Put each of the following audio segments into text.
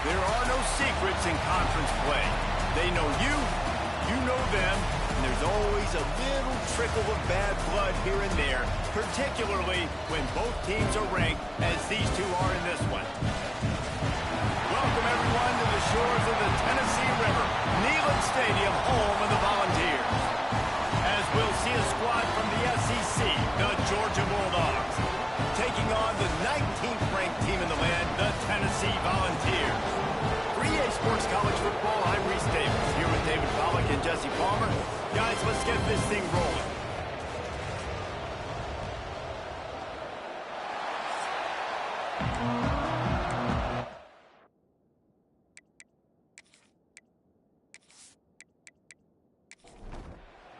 There are no secrets in conference play. They know you, you know them, and there's always a little trickle of bad blood here and there, particularly when both teams are ranked as these two are in this one. Welcome, everyone, to the shores of the Tennessee River, Neyland Stadium, home of the Volunteers. As we'll see a squad from the SEC, the Georgia Bulldogs, taking on the 19th ranked team in the land, the Tennessee Volunteers. For EA Sports College Football, I'm Reese Davis, here with David Pollack and Jesse Palmer. Guys, let's get this thing rolling.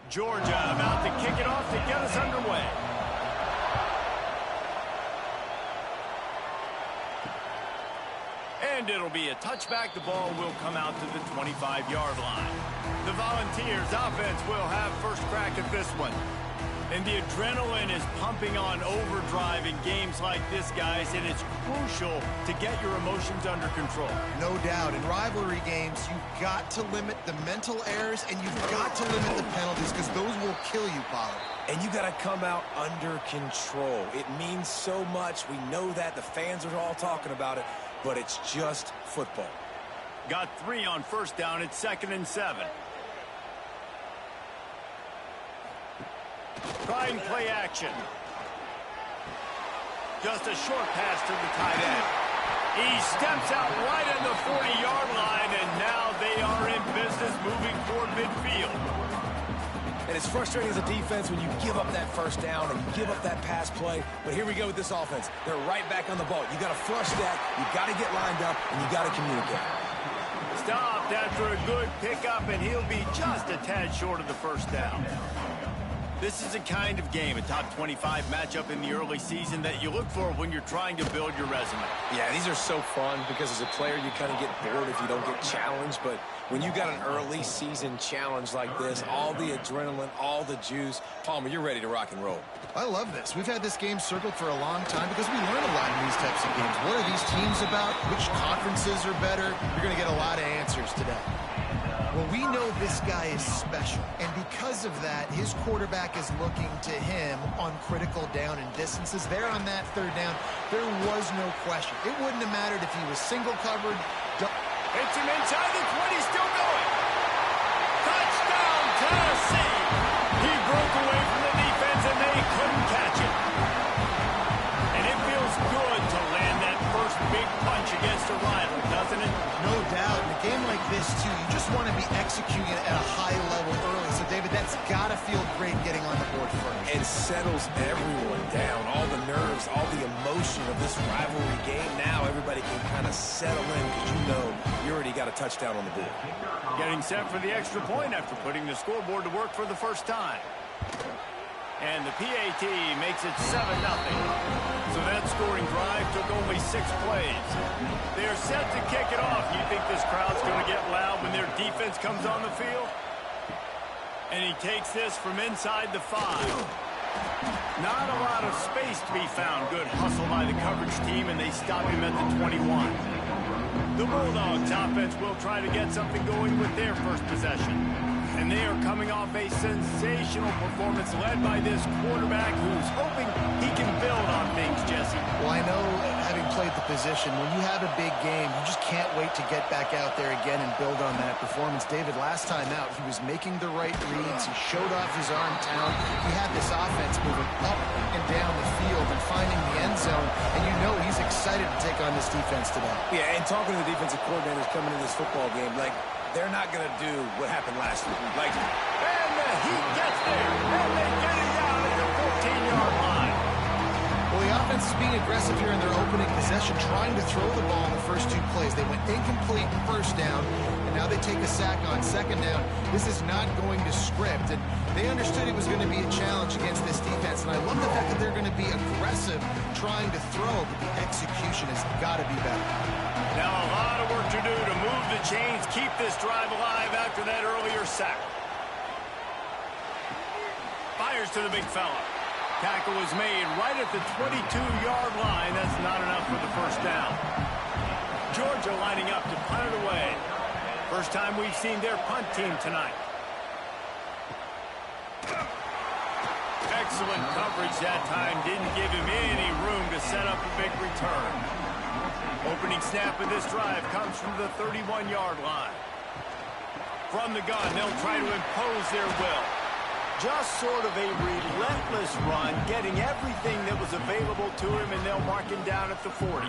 Georgia about to kick it off to get us underway. And it'll be a touchback. The ball will come out to the 25-yard line. The Volunteers offense will have first crack at this one. And the adrenaline is pumping on overdrive in games like this, guys, and it's crucial to get your emotions under control. No doubt. In rivalry games, you've got to limit the mental errors, and you've got to limit the penalties, because those will kill you, Pollard. And you got to come out under control. It means so much. We know that. The fans are all talking about it, but it's just football. Got 3 on first down. It's 2nd and 7. Trying play action. Just a short pass to the tight end. He steps out right in the 40-yard line, and now they are in business moving toward midfield. And it's frustrating as a defense when you give up that first down and you give up that pass play. But here we go with this offense. They're right back on the ball. You got to flush that. You got to get lined up, and you got to communicate. Stopped after a good pickup, and he'll be just a tad short of the first down. This is a kind of game, a top 25 matchup in the early season that you look for when you're trying to build your resume. Yeah, these are so fun because as a player, you kind of get bored if you don't get challenged. But when you got an early season challenge like this, all the adrenaline, all the juice, Palmer, you're ready to rock and roll. I love this. We've had this game circled for a long time because we learn a lot in these types of games. What are these teams about? Which conferences are better? You're going to get a lot of answers today. Well, we know this guy is special, and because of that, his quarterback is looking to him on critical down and distances. There on that third down, there was no question. It wouldn't have mattered if he was single covered. Hits him inside the 20, still going. Touchdown, Tennessee! He broke away from the defense, and they couldn't catch it. And it feels good to land that first big punch against a rival, doesn't it? No doubt. In a game like this, too, you just want to be executing it at a high level early. So, David, that's got to feel great getting on the board first. It settles everyone down. All the nerves, all the emotion of this rivalry game. Now everybody can kind of settle in because you know you already got a touchdown on the board. Getting set for the extra point after putting the scoreboard to work for the first time. And the PAT makes it 7-0. So that scoring drive took only 6 plays. They're set to kick it off. You think this crowd's going to get loud when their defense comes on the field? And he takes this from inside the 5. Not a lot of space to be found. Good hustle by the coverage team, and they stop him at the 21. The Bulldogs offense will try to get something going with their first possession. And they are coming off a sensational performance led by this quarterback who's hoping he can build on things, Jesse. Well, I know, having played the position, when you have a big game, you just can't wait to get back out there again and build on that performance. David, last time out, he was making the right reads. He showed off his arm talent. He had this offense moving up and down the field and finding the end zone. And you know he's excited to take on this defense today. Yeah, and talking to the defensive coordinators coming into this football game, like, they're not going to do what happened last week. Like, and the heat gets there, and they get it down at the 14-yard line. Well, the offense is being aggressive here in their opening possession, trying to throw the ball in the first 2 plays. They went incomplete first down, and now they take a sack on second down. This is not going to script, and they understood it was going to be a challenge against this defense, and I love the fact that they're going to be aggressive trying to throw, but the execution has got to be better. Now a lot of work to do to move the chains, keep this drive alive after that earlier sack. Fires to the big fella. Tackle is made right at the 22-yard line. That's not enough for the first down. Georgia lining up to punt it away. First time we've seen their punt team tonight. Excellent coverage that time. Didn't give him any room to set up a big return. Opening snap of this drive comes from the 31-yard line. From the gun, they'll try to impose their will. Just sort of a relentless run, getting everything that was available to him, and they'll mark him down at the 40.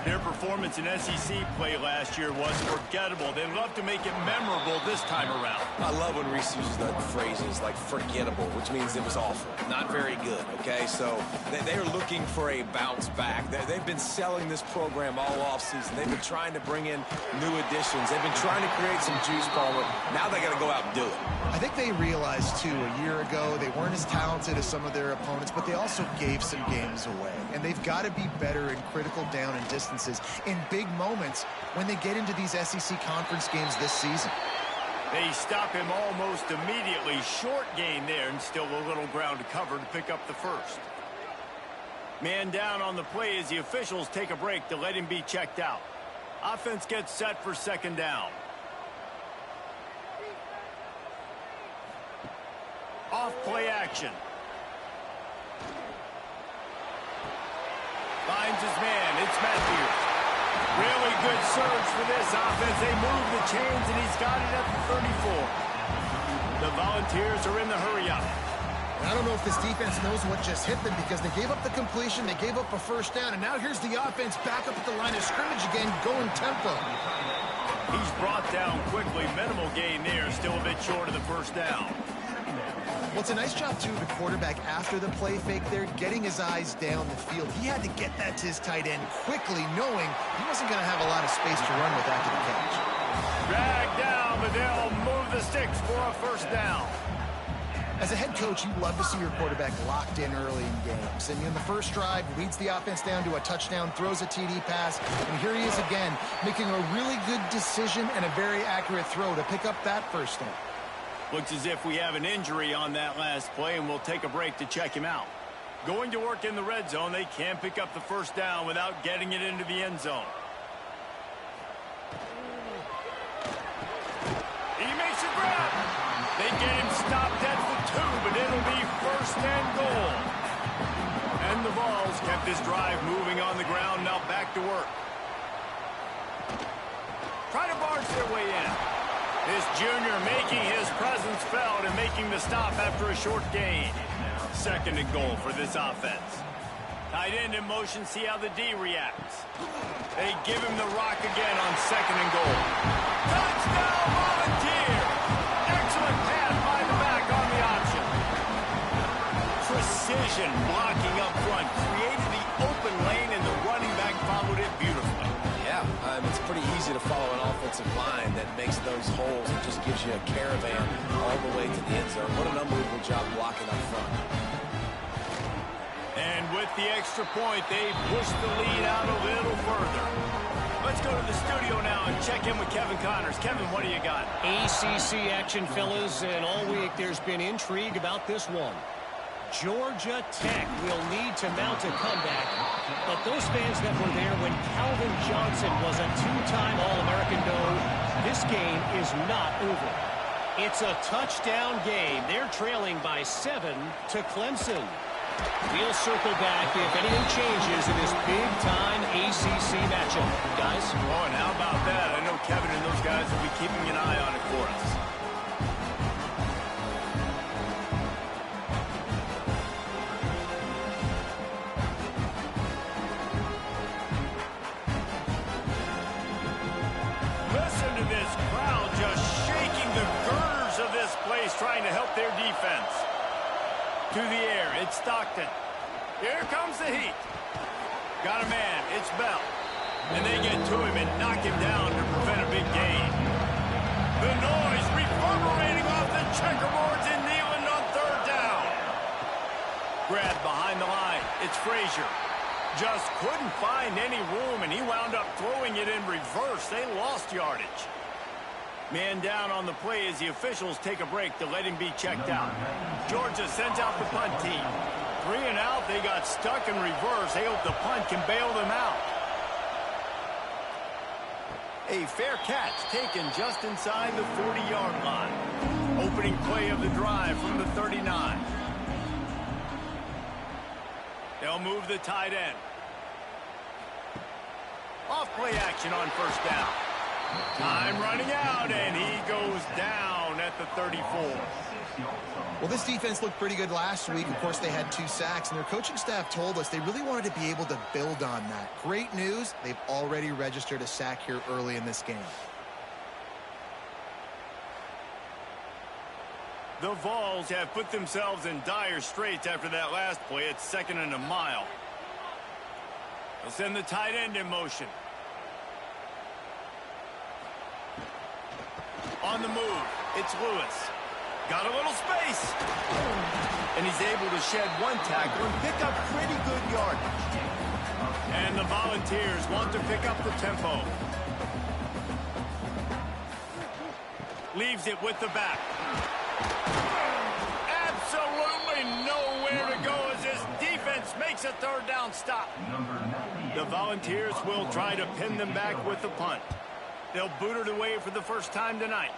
Their performance in SEC play last year was forgettable. They'd love to make it memorable this time around. I love when Reese uses the phrases like forgettable, which means it was awful, not very good, okay? So they're looking for a bounce back. They've been selling this program all offseason. They've been trying to bring in new additions. They've been trying to create some juice, Palmer. Now they got to go out and do it. I think they realized, too, a year ago, they weren't as talented as some of their opponents, but they also gave some games away. And they've got to be better in critical down and distances in big moments when they get into these SEC conference games this season. They stop him almost immediately. Short gain there, and still a little ground to cover to pick up the first. Man down on the play as the officials take a break to let him be checked out. Offense gets set for second down. Off play action. Finds his man. It's Matthews. Really good surge for this offense. They move the chains, and he's got it at the 34. The Volunteers are in the hurry-up. I don't know if this defense knows what just hit them because they gave up the completion, they gave up a first down, and now here's the offense back up at the line of scrimmage again, going tempo. He's brought down quickly. Minimal gain there. Still a bit short of the first down. Well, it's a nice job, too, the quarterback after the play fake there, getting his eyes down the field. He had to get that to his tight end quickly, knowing he wasn't going to have a lot of space to run with after the catch. Dragged down, but they'll move the sticks for a first down. As a head coach, you love to see your quarterback locked in early in games. And in the first drive, leads the offense down to a touchdown, throws a TD pass, and here he is again, making a really good decision and a very accurate throw to pick up that first down. Looks as if we have an injury on that last play, and we'll take a break to check him out. Going to work in the red zone, they can pick up the first down without getting it into the end zone. He makes a grab. They get him stopped at the 2, but it'll be first and goal. And the Vols kept this drive moving on the ground, now back to work. Try to barge their way in. This junior making his presence felt and making the stop after a short gain. Second and goal for this offense. Tight end in motion, see how the D reacts. They give him the rock again on second and goal. Touchdown, Volunteer! Excellent pass by the back on the option. Precision blocking up front, created the open lane, and the running back followed it beautifully. Yeah, it's pretty easy to follow an offensive line that makes those holes and just gives you a caravan all the way to the end zone. What an unbelievable job blocking up front. And with the extra point, they push the lead out a little further. Let's go to the studio now and check in with Kevin Connors. Kevin, what do you got? ACC action, fellas, and all week there's been intrigue about this one. Georgia Tech will need to mount a comeback, but those fans that were there when Calvin Johnson was a two-time All-American know this game is not over. It's a touchdown game. They're trailing by 7 to Clemson. We'll circle back if anything changes in this big-time ACC matchup. Guys? Oh, and how about that? I know Kevin and those guys will be keeping an eye on it for us. Listen to this crowd just shaking the girders of this place, trying to help their defense. To the air, it's Stockton. Here comes the heat. Got a man, it's Bell. And they get to him and knock him down to prevent a big gain. The noise reverberating off the checkerboards in Neyland on third down. Grab behind the line, it's Frazier. Just couldn't find any room, and he wound up throwing it in reverse. They lost yardage. Man down on the play as the officials take a break to let him be checked out. Georgia sends out the punt team. 3 and out, they got stuck in reverse. They hope the punt can bail them out. A fair catch taken just inside the 40-yard line. Opening play of the drive from the 39. They'll move the tight end. Off play action on first down. Time running out, and he goes down at the 34. Well, this defense looked pretty good last week. Of course, they had 2 sacks, and their coaching staff told us they really wanted to be able to build on that. Great news, they've already registered a sack here early in this game. The Vols have put themselves in dire straits after that last play. It's 2nd and a mile. They'll send the tight end in motion. On the move, it's Lewis. Got a little space. And he's able to shed 1 tackle and pick up pretty good yardage. And the Volunteers want to pick up the tempo. Leaves it with the back. Absolutely nowhere to go as this defense makes a 3rd down stop. The Volunteers will try to pin them back with the punt. They'll boot it away for the first time tonight.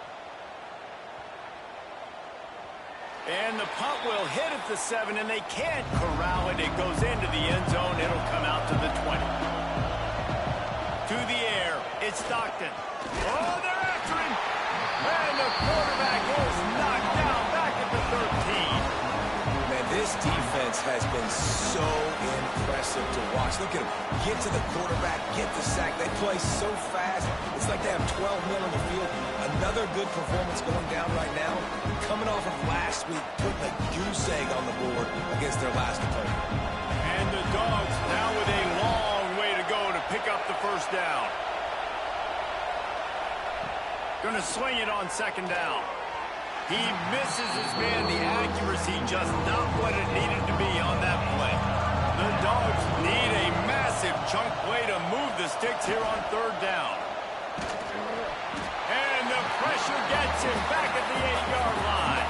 And the punt will hit at the 7, and they can't corral it. It goes into the end zone. It'll come out to the 20. To the air, it's Stockton. Oh, they're after him. And the quarterback is knocked down back at the 13. Man, this defense has been so impressive to watch. Look at them. Get to the quarterback, get the sack. They play so fast. It's like they have 12 men on the field. Another good performance going down right now. Coming off of last week, putting a goose egg on the board against their last opponent. And the Dogs now with a long way to go to pick up the first down. Going to swing it on 2nd down. He misses his man. The accuracy just not what it needed to be on that play. The Dogs need a massive chunk play to move the sticks here on 3rd down. And the pressure gets him back at the 8-yard line.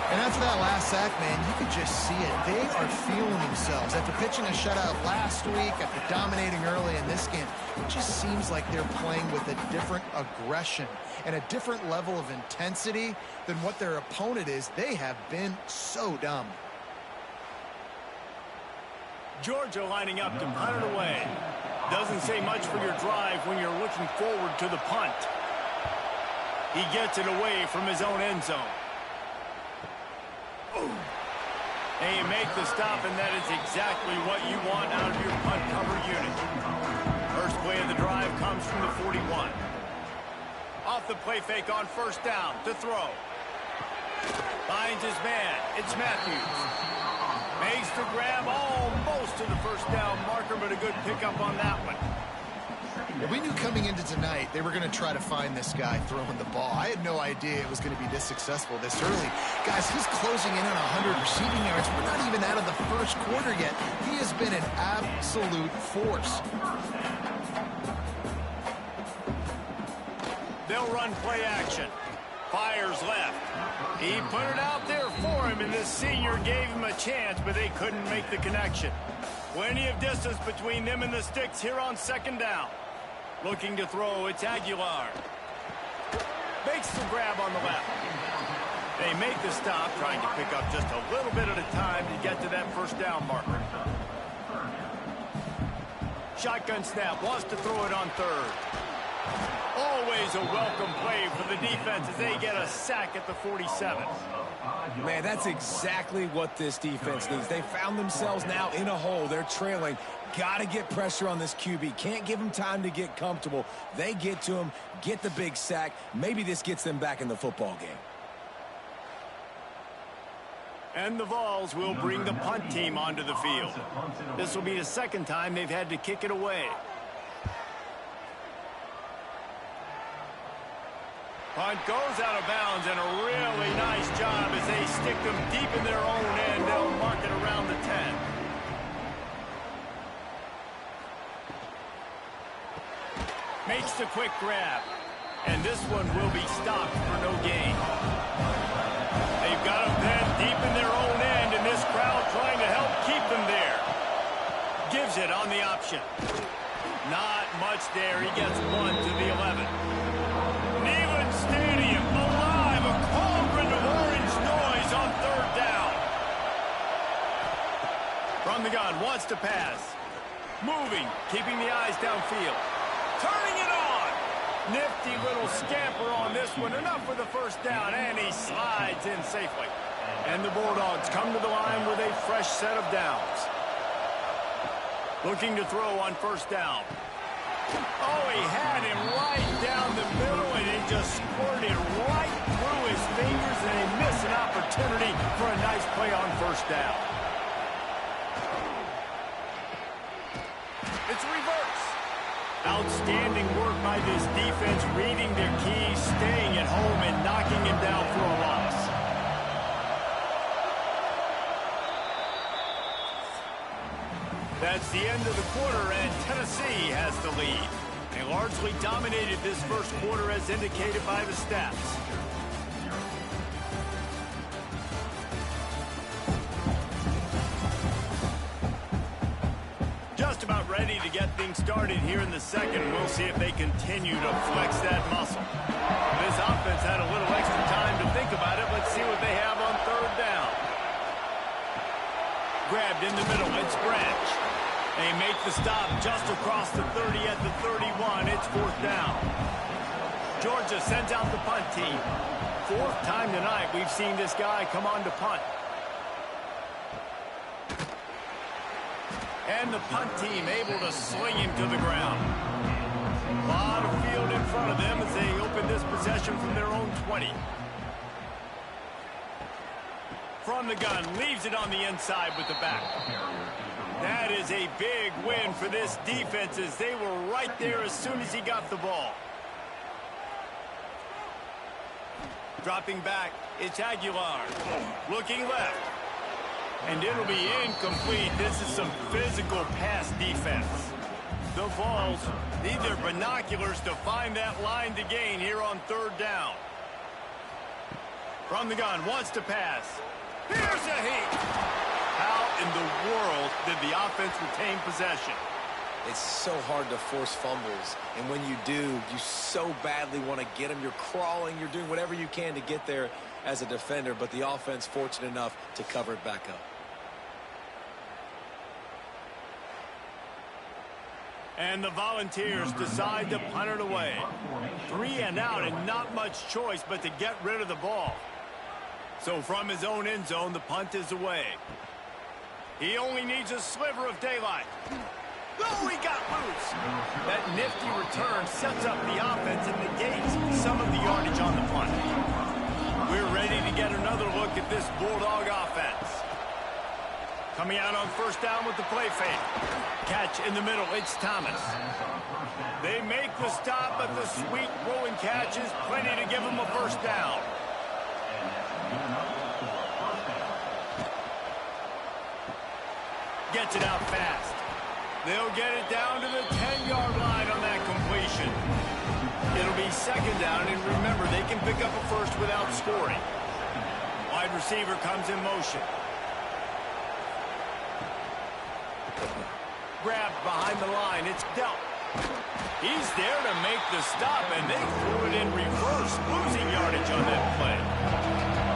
And after that last sack, man, you could just see it. They are feeling themselves. After pitching a shutout last week, after dominating early in this game, it just seems like they're playing with a different aggression and a different level of intensity than what their opponent is. They have been so dumb. Georgia lining up to punt it away. Doesn't say much for your drive when you're looking forward to the punt. He gets it away from his own end zone. And you make the stop, and that is exactly what you want out of your punt cover unit. First play of the drive comes from the 41. Off the play fake on first down to throw. Finds his man. It's Matthews. Makes the grab almost to the first down marker, but a good pickup on that one. We knew coming into tonight they were going to try to find this guy throwing the ball. I had no idea it was going to be this successful this early. Guys, he's closing in on 100 receiving yards. We're not even out of the first quarter yet. He has been an absolute force. They'll run play action. Fires left. He put it out there for him, and this senior gave him a chance, but they couldn't make the connection. Plenty of distance between them and the sticks here on 2nd down. Looking to throw, it's Aguilar. Makes the grab on the left. They make the stop, trying to pick up just a little bit at a time to get to that first down marker. Shotgun snap, wants to throw it on 3rd. Always a welcome play for the defense as they get a sack at the 47. Man, that's exactly what this defense needs. They found themselves now in a hole. They're trailing. Got to get pressure on this QB. Can't give him time to get comfortable. They get to him, get the big sack. Maybe this gets them back in the football game. And the Vols will bring the punt team onto the field. This will be the 2nd time they've had to kick it away. Punt goes out of bounds, and a really nice job as they stick them deep in their own end. They'll mark it around the 10. Makes the quick grab. And this one will be stopped for no gain. They've got them then deep in their own end, and this crowd trying to help keep them there. Gives it on the option. Not much much there. He gets 1 to the 11. Neyland Stadium alive, a cauldron of orange noise on third down. From the gun, wants to pass. Moving, keeping the eyes downfield. Turning it on. Nifty little scamper on this one. Enough for the first down, and he slides in safely. And the Bulldogs come to the line with a fresh set of downs. Looking to throw on first down. Oh, he had him right down the middle, and he just squirted right through his fingers, and he missed an opportunity for a nice play on first down. It's reverse. Outstanding work by this defense, reading their keys, staying at home, and knocking him down for a loss. That's the end of the quarter, and Tennessee has the lead. They largely dominated this first quarter as indicated by the stats. Just about ready to get things started here in the second. We'll see if they continue to flex that muscle. This offense had a little extra time to think about it. Let's see what they have on third down. Grabbed in the middle. It's Branch. They make the stop just across the 30 at the 31. It's fourth down. Georgia sends out the punt team. Fourth time tonight we've seen this guy come on to punt. And the punt team able to sling him to the ground. A lot of field in front of them as they open this possession from their own 20. From the gun, leaves it on the inside with the back. That is a big win for this defense as they were right there as soon as he got the ball. Dropping back, it's Aguilar. Looking left. And it'll be incomplete. This is some physical pass defense. The Vols need their binoculars to find that line to gain here on third down. From the gun, wants to pass. Here's a heat. How in the world did the offense retain possession? It's so hard to force fumbles, and when you do, you so badly want to get them. You're crawling, you're doing whatever you can to get there as a defender, but the offense fortunate enough to cover it back up. And the Volunteers decide to punt it away. 3 and out and not much choice but to get rid of the ball. So from his own end zone, the punt is away. He only needs a sliver of daylight. Oh, he got loose. That nifty return sets up the offense and negates some of the yardage on the punt. We're ready to get another look at this Bulldog offense. Coming out on first down with the play fake. Catch in the middle, it's Thomas. They make the stop, but the sweet rolling catch is plenty to give them a first down. Gets it out fast. They'll get it down to the 10-yard line on that completion. It'll be second down, and remember, they can pick up a first without scoring. Wide receiver comes in motion. Grabbed behind the line, it's dealt. He's there to make the stop, and they threw it in reverse, losing yardage on that play.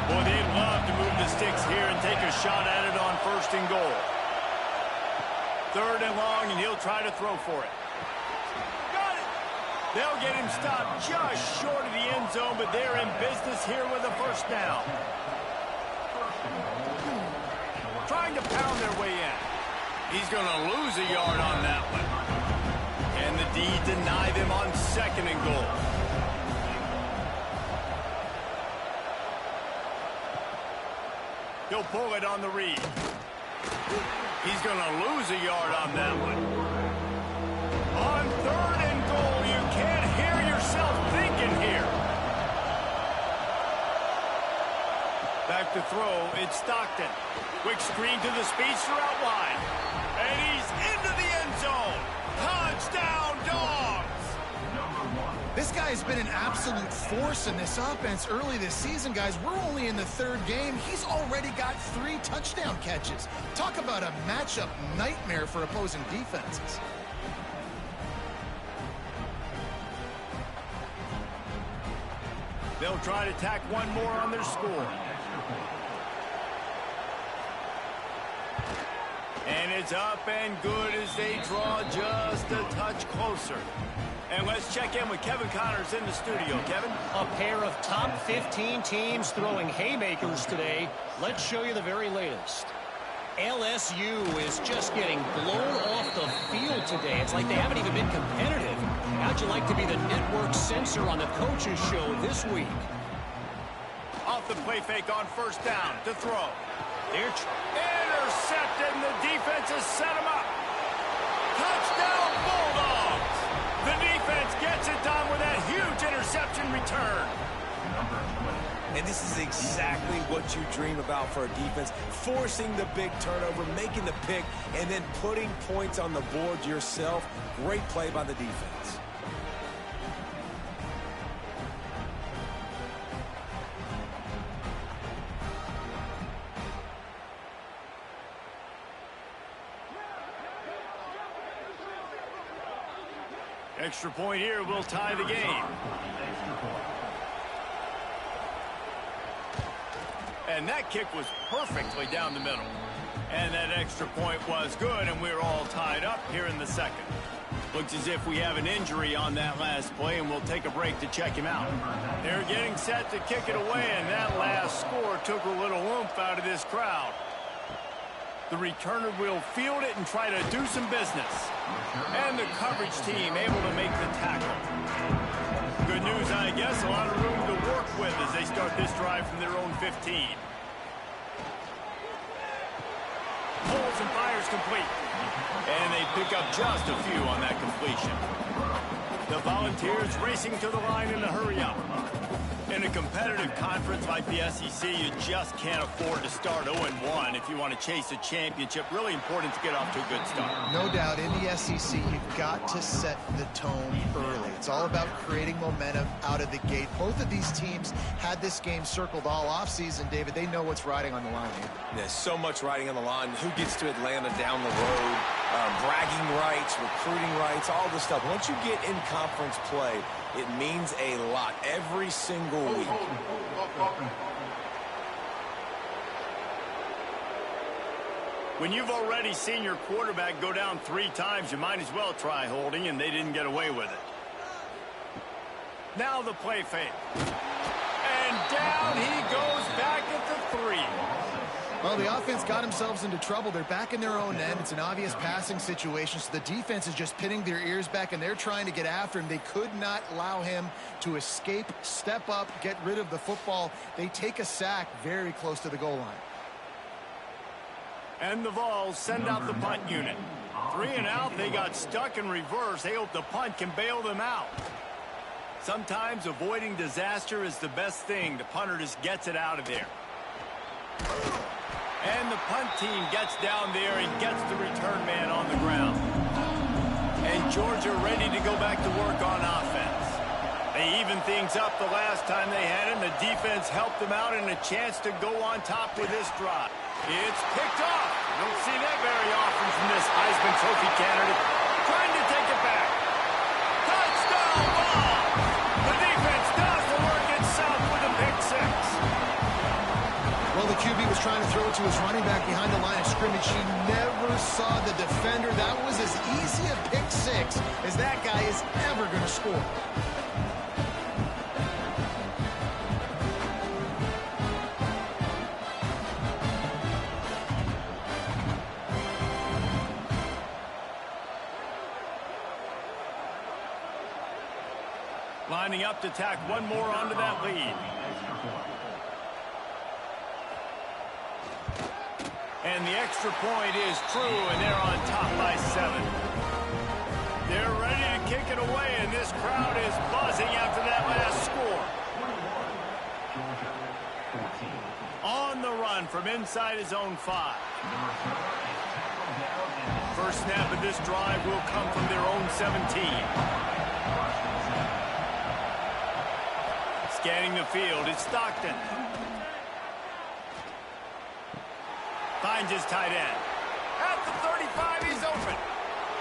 Boy, they'd love to move the sticks here and take a shot at it on first and goal. Third and long, and he'll try to throw for it. Got it! They'll get him stopped just short of the end zone, but they're in business here with a first down. Trying to pound their way in. He's going to lose a yard on that one. And the D deny them on second and goal. He'll pull it on the read. He's going to lose a yard on that one. On third and goal, you can't hear yourself thinking here. Back to throw, it's Stockton. Quick screen to the speedster out wide. And he's into the end zone. Touchdown, Dogs! This guy has been an absolute force in this offense early this season, guys. We're only in the third game. He's already got 3 touchdown catches. Talk about a matchup nightmare for opposing defenses. They'll try to tack one more on their score. And it's up and good as they draw just a touch closer. And let's check in with Kevin Connors in the studio. Kevin? A pair of top 15 teams throwing haymakers today. Let's show you the very latest. LSU is just getting blown off the field today. It's like they haven't even been competitive. How'd you like to be the network censor on the coaches show this week? Off the play fake on first down to throw. They're intercepted, and the defense has set him up. Touchdown, Bulldogs! The defense gets it done with that huge interception return. And this is exactly what you dream about for a defense, forcing the big turnover, making the pick, and then putting points on the board yourself. Great play by the defense. Extra point here will tie the game. And that kick was perfectly down the middle. And that extra point was good, and we're all tied up here in the second. Looks as if we have an injury on that last play, and we'll take a break to check him out. They're getting set to kick it away, and that last score took a little oomph out of this crowd. The returner will field it and try to do some business. And the coverage team able to make the tackle. Good news, I guess, a lot of room to work with as they start this drive from their own 15. Pulls and fires complete. And they pick up just a few on that completion. The Volunteers racing to the line in a hurry up. In a competitive conference like the SEC, you just can't afford to start 0-1 if you want to chase a championship. Really important to get off to a good start. No doubt, in the SEC, you've got to set the tone early. It's all about creating momentum out of the gate. Both of these teams had this game circled all offseason, David. They know what's riding on the line here. There's so much riding on the line. Who gets to Atlanta down the road? Bragging rights, recruiting rights, all this stuff. Once you get in conference play, it means a lot every single week. When you've already seen your quarterback go down 3 times, you might as well try holding, and they didn't get away with it. Now the play fake. And down he goes back at the 3. Well, the offense got themselves into trouble. They're back in their own end. It's an obvious passing situation, so the defense is just pinning their ears back, and they're trying to get after him. They could not allow him to escape, step up, get rid of the football. They take a sack very close to the goal line. And the Vols send out the punt unit. 3 and out, they got stuck in reverse. They hope the punt can bail them out. Sometimes avoiding disaster is the best thing. The punter just gets it out of there. And the punt team gets down there and gets the return man on the ground. And Georgia ready to go back to work on offense. They evened things up the last time they had him. The defense helped them out and a chance to go on top with this drive. It's picked off. Don't see that very often from this Heisman Trophy candidate. Trying to take it back. Touchdown ball! The defense does the work itself with a pick 6. Well, the QB was trying to throw it to his running back behind the line of scrimmage. He never saw the defender. That was as easy a pick 6 as that guy is ever going to score. Lining up to tack one more onto that lead. And the extra point is true, and they're on top by 7. They're ready to kick it away, and this crowd is buzzing after that last score. On the run from inside his own 5. First snap of this drive will come from their own 17. Scanning the field, it's Stockton. Finds his tight end. At the 35, he's open.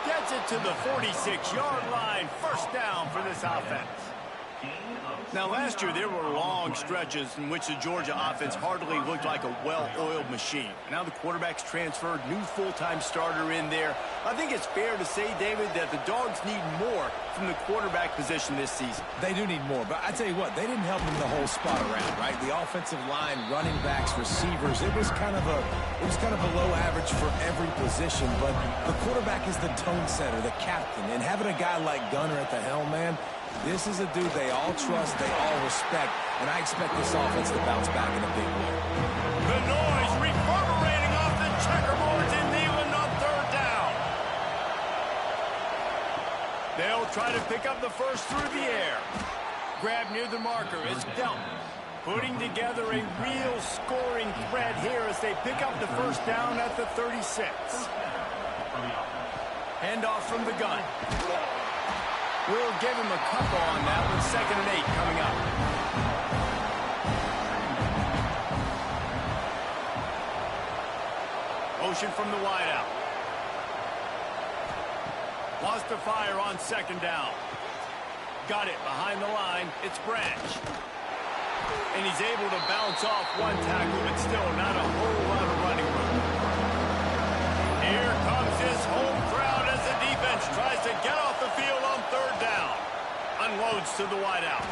Gets it to the 46-yard line. First down for this offense. Now, last year, there were long stretches in which the Georgia offense hardly looked like a well-oiled machine. Now the quarterback's transferred, new full-time starter in there. I think it's fair to say, David, that the Dogs need more from the quarterback position this season. They do need more, but I tell you what, they didn't help them the whole spot around, right? The offensive line, running backs, receivers, it was kind of below average for every position, but the quarterback is the tone setter, the captain, and having a guy like Gunner at the helm, man, this is a dude they all trust, they all respect, and I expect this offense to bounce back in a big way. The noise reverberating off the checkerboards in Neyland on third down. They'll try to pick up the first through the air. Grab near the marker is Delton, putting together a real scoring threat here as they pick up the first down at the 36. Handoff from the gun. We'll give him a couple on that with 2nd and 8 coming up. Motion from the wideout. Wants to fire on 2nd down. Got it behind the line. It's Branch. And he's able to bounce off one tackle, but still not a whole lot of running room. Here comes his home crowd as the defense tries to get off the field on 3rd down. Unloads to the wideout.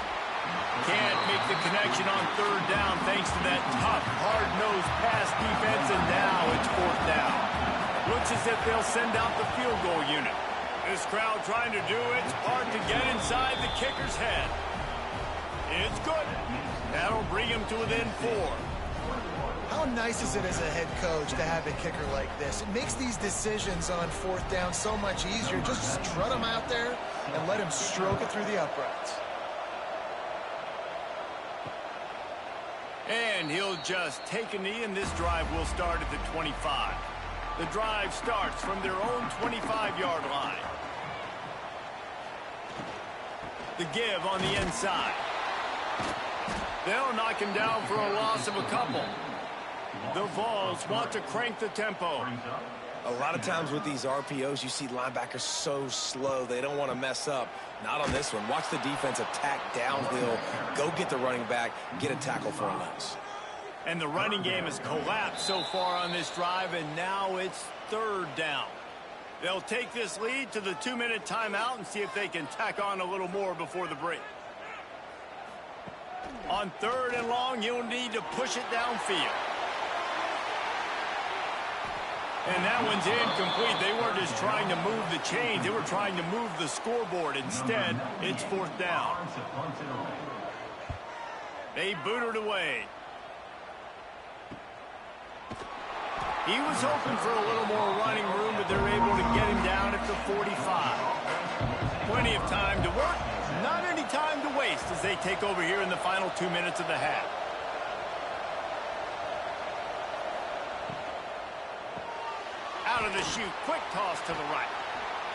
Can't make the connection on 3rd down thanks to that tough, hard-nosed pass defense, and now it's 4th down. Looks as if they'll send out the field goal unit. This crowd trying to do its part to get inside the kicker's head. It's good. That'll bring him to within 4. How nice is it as a head coach to have a kicker like this? It makes these decisions on 4th down so much easier. Just strut him out there and let him stroke it through the uprights. And he'll just take a knee, and this drive will start at the 25. The drive starts from their own 25-yard line. The give on the inside. They'll knock him down for a loss of a couple. The Vols want to crank the tempo. A lot of times with these RPOs, you see linebackers so slow, they don't want to mess up. Not on this one. Watch the defense attack downhill, go get the running back, get a tackle for a loss. And the running game has collapsed so far on this drive, and now it's 3rd down. They'll take this lead to the 2-minute timeout and see if they can tack on a little more before the break. On 3rd and long, you'll need to push it downfield. And that one's incomplete. They weren't just trying to move the chains. They were trying to move the scoreboard. Instead, it's 4th down. They boot it away. He was hoping for a little more running room, but they're able to get him down at the 45. Plenty of time to work. Not any time to waste as they take over here in the final 2 minutes of the half. Out of the chute, quick toss to the right.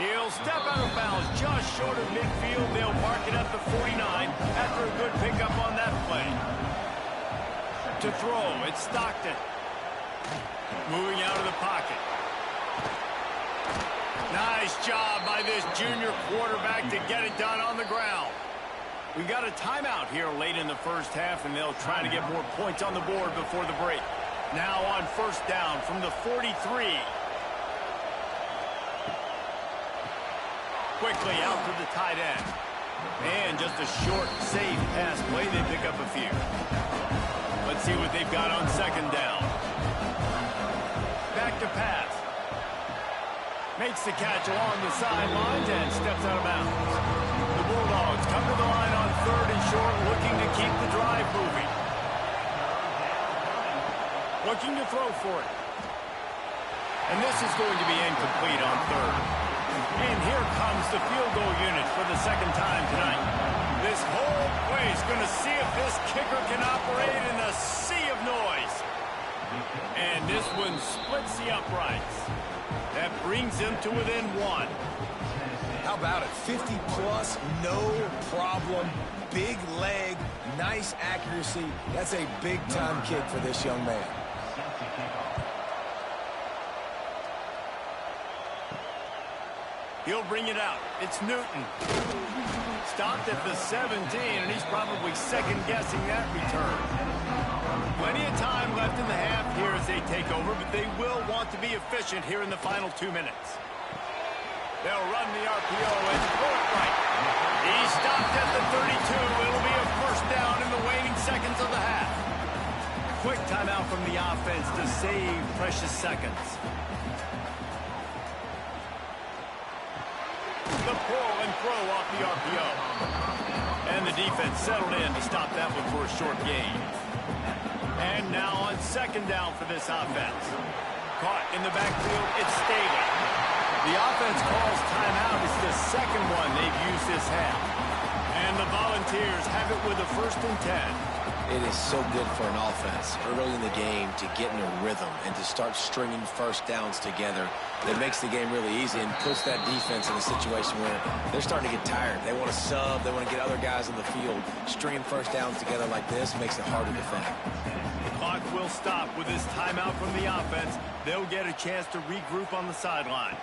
He'll step out of bounds just short of midfield. They'll mark it at the 49 after a good pickup on that play. To throw, it's Stockton. Moving out of the pocket. Nice job by this junior quarterback to get it done on the ground. We got a timeout here late in the first half, and they'll try to get more points on the board before the break. Now on 1st down from the 43. Quickly out to the tight end. And just a short, safe pass play. They pick up a few. Let's see what they've got on 2nd down. Back to pass. Makes the catch along the sidelines and steps out of bounds. The Bulldogs come to the line on 3rd and short, looking to keep the drive moving. Looking to throw for it. And this is going to be incomplete on 3rd. And here comes the field goal unit for the 2nd time tonight. This whole place going to see if this kicker can operate in a sea of noise. And this one splits the uprights. That brings him to within 1. How about it? 50-plus, no problem. Big leg, nice accuracy. That's a big-time kick for this young man. He'll bring it out. It's Newton. Stopped at the 17, and he's probably second-guessing that return. Plenty of time left in the half here as they take over, but they will want to be efficient here in the final 2 minutes. They'll run the RPO and throw it right. He stopped at the 32. It'll be a first down in the waning seconds of the half. Quick timeout from the offense to save precious seconds. The pull and throw off the RPO. And the defense settled in to stop that one for a short gain. And now on second down for this offense. Caught in the backfield, it's Staley. The offense calls timeout. It's the second one they've used this half. And the Volunteers have it with a 1st and 10. It is so good for an offense early in the game to get in a rhythm and to start stringing first downs together. That makes the game really easy and puts that defense in a situation where they're starting to get tired. They want to sub. They want to get other guys on the field. Stringing first downs together like this makes it hard to defend. The clock will stop with this timeout from the offense. They'll get a chance to regroup on the sideline.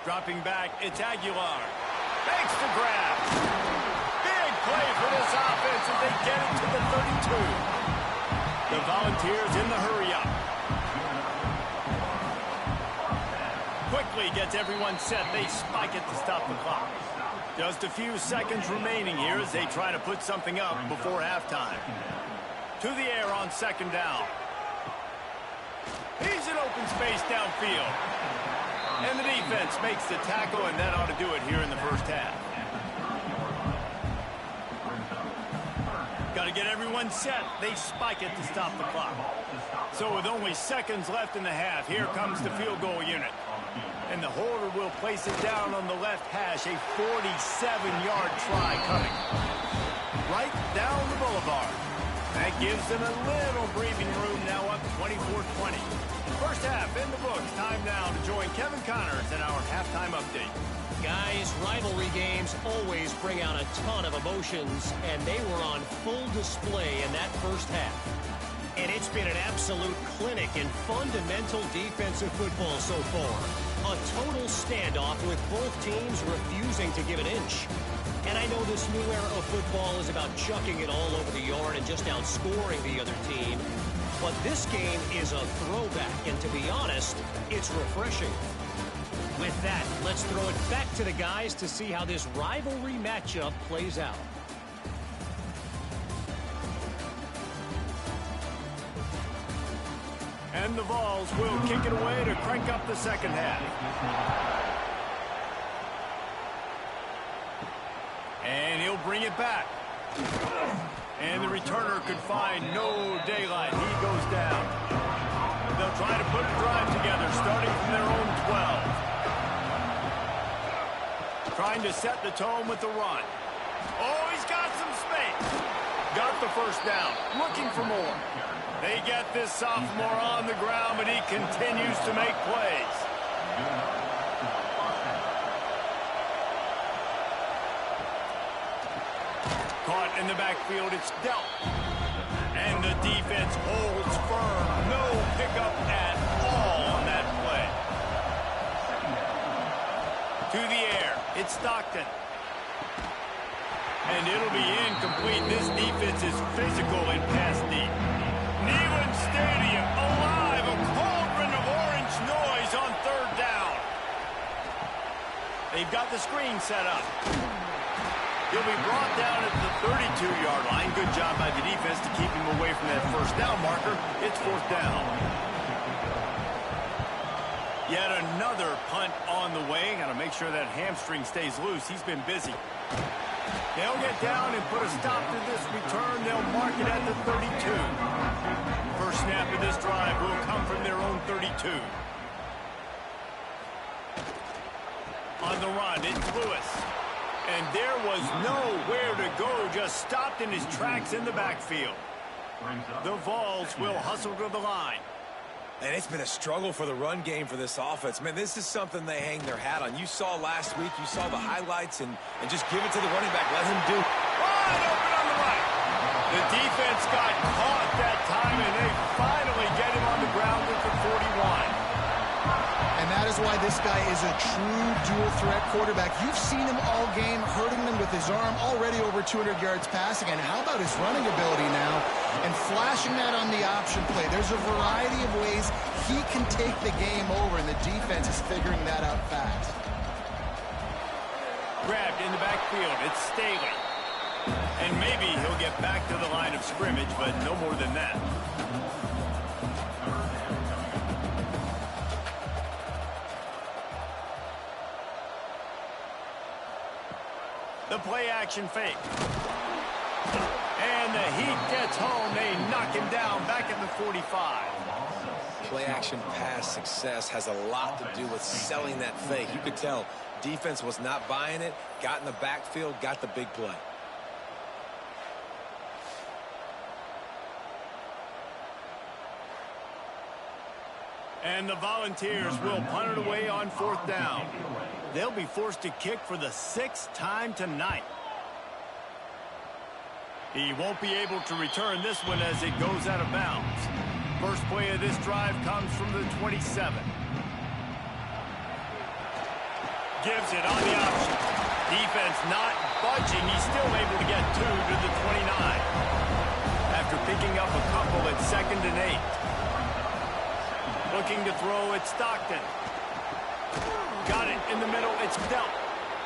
Dropping back, it's Aguilar. Thanks to grab. Big play for this offense as they get it to the 32. The Volunteers in the hurry-up. Quickly gets everyone set. They spike it to stop the clock. Just a few seconds remaining here as they try to put something up before halftime. To the air on second down. He's in open space downfield. And the defense makes the tackle, and that ought to do it here in the first half. Got to get everyone set. They spike it to stop the clock. So with only seconds left in the half, here comes the field goal unit. And the holder will place it down on the left hash. A 47-yard try coming. Right down the boulevard. That gives them a little breathing room, now up 24-20. First half in the books. Time now to join Kevin Connors in our halftime update. Guys, rivalry games always bring out a ton of emotions, and they were on full display in that first half. And it's been an absolute clinic in fundamental defensive football so far. A total standoff with both teams refusing to give an inch. And I know this new era of football is about chucking it all over the yard and just outscoring the other team. But this game is a throwback, and to be honest, it's refreshing. With that, let's throw it back to the guys to see how this rivalry matchup plays out. And the Vols will kick it away to crank up the second half. And he'll bring it back. And the returner could find no daylight. He goes down. They'll try to put a drive together, starting from their own 12. Trying to set the tone with the run. Oh, he's got some space. Got the first down. Looking for more. They get this sophomore on the ground, but he continues to make plays. Caught in the backfield, it's dealt. And the defense holds firm. No pickup at all on that play. To the air, it's Stockton. And it'll be incomplete. This defense is physical and pass deep. Neyland Stadium alive, a cauldron of orange noise on third down. They've got the screen set up. He'll be brought down at the 32-yard line. Good job by the defense to keep him away from that first down marker. It's fourth down. Yet another punt on the way. Got to make sure that hamstring stays loose. He's been busy. They'll get down and put a stop to this return. They'll mark it at the 32. First snap of this drive will come from their own 32. On the run, it's Lewis. And there was nowhere to go, just stopped in his tracks in the backfield. The Vols will hustle to the line. And it's been a struggle for the run game for this offense. Man, this is something they hang their hat on. You saw last week, you saw the highlights, and just give it to the running back. Let him do. Wide open on the right. The defense got caught that time, and they finally get him on the ground at the 41. And that is is why this guy is a true dual-threat quarterback. You've seen him all game, hurting them with his arm, already over 200 yards passing. And how about his running ability now and flashing that on the option play? There's a variety of ways he can take the game over, and the defense is figuring that out fast. Grabbed in the backfield. It's Staley. And maybe he'll get back to the line of scrimmage, but no more than that. The play action fake. And the heat gets home. They knock him down back at the 45. Play action pass success has a lot to do with selling that fake. You could tell defense was not buying it, got in the backfield, got the big play. And the Volunteers will punt it away on 4th down. They'll be forced to kick for the 6th time tonight. He won't be able to return this one as it goes out of bounds. First play of this drive comes from the 27. Gives it on the option. Defense not budging. He's still able to get 2 to the 29. After picking up a couple at 2nd and 8. Looking to throw at Stockton. Got it in the middle. It's Delp.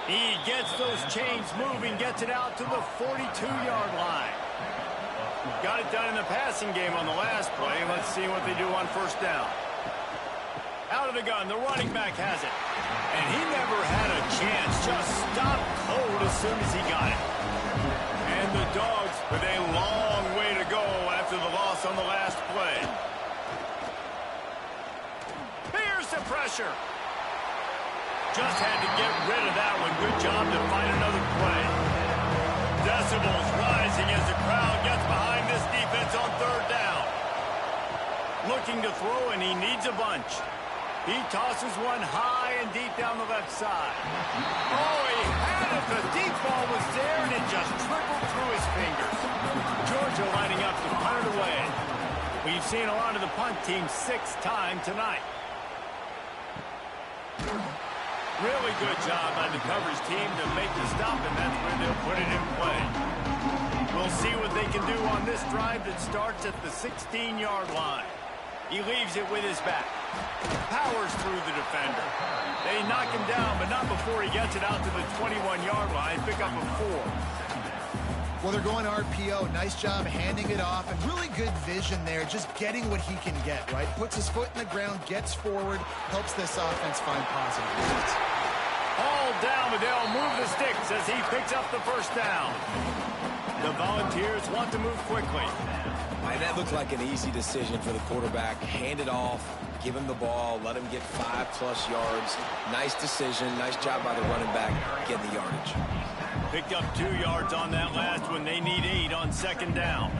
He gets those chains moving, gets it out to the 42-yard line. Got it done in the passing game on the last play. Let's see what they do on 1st down. Out of the gun, the running back has it. And he never had a chance. Just stopped cold as soon as he got it. And the Dogs with a long way to go after the loss on the last play. Here's the pressure. Just had to get rid of that one. Good job to find another play. Decibels rising as the crowd gets behind this defense on 3rd down. Looking to throw, and he needs a bunch. He tosses one high and deep down the left side. Oh, he had it. The deep ball was there, and it just trickled through his fingers. Georgia lining up to punt it away. We've seen a lot of the punt team 6th time tonight. Really good job by the coverage team to make the stop, and that's where they'll put it in play. We'll see what they can do on this drive that starts at the 16-yard line. He leaves it with his back. Powers through the defender. They knock him down, but not before he gets it out to the 21-yard line. Pick up a 4. Well, they're going RPO. Nice job handing it off, and really good vision there, just getting what he can get, right? Puts his foot in the ground, gets forward, helps this offense find positive points. All down, but they'll move the sticks as he picks up the 1st down. The Volunteers want to move quickly. And that looked like an easy decision for the quarterback. Hand it off, give him the ball, let him get 5+ yards. Nice decision. Nice job by the running back getting the yardage. Picked up 2 yards on that last one. They need 8 on 2nd down.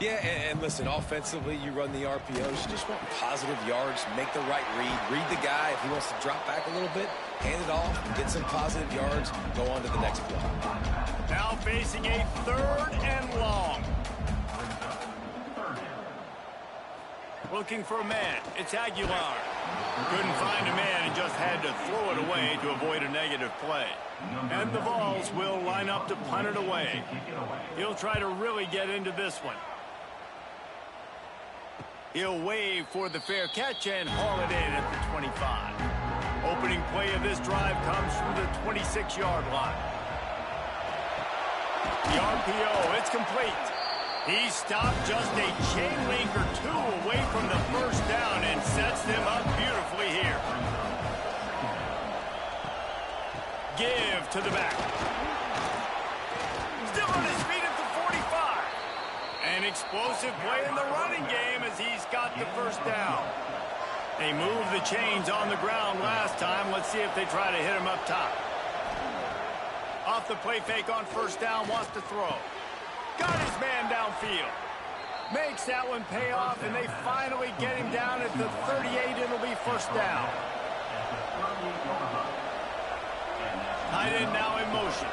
Yeah, and listen, offensively, you run the RPOs. You just want positive yards, make the right read the guy. If he wants to drop back a little bit, hand it off, get some positive yards, go on to the next play. Now facing a 3rd and long. Looking for a man. It's Aguilar. Couldn't find a man and just had to throw it away to avoid a negative play. And the Vols will line up to punt it away. He'll try to really get into this one. He'll wave for the fair catch and haul it in at the 25. Opening play of this drive comes from the 26-yard line. The RPO, it's complete. He stopped just a chain link or 2 away from the 1st down and sets them up beautifully here. Give to the back. Still on his feet at the 45. An explosive play in the running game as he's got the 1st down. They moved the chains on the ground last time. Let's see if they try to hit him up top. Off the play fake on 1st down, wants to throw. Got his man downfield. Makes that one pay off, and they finally get him down at the 38. It'll be 1st down. Tight end now in motion.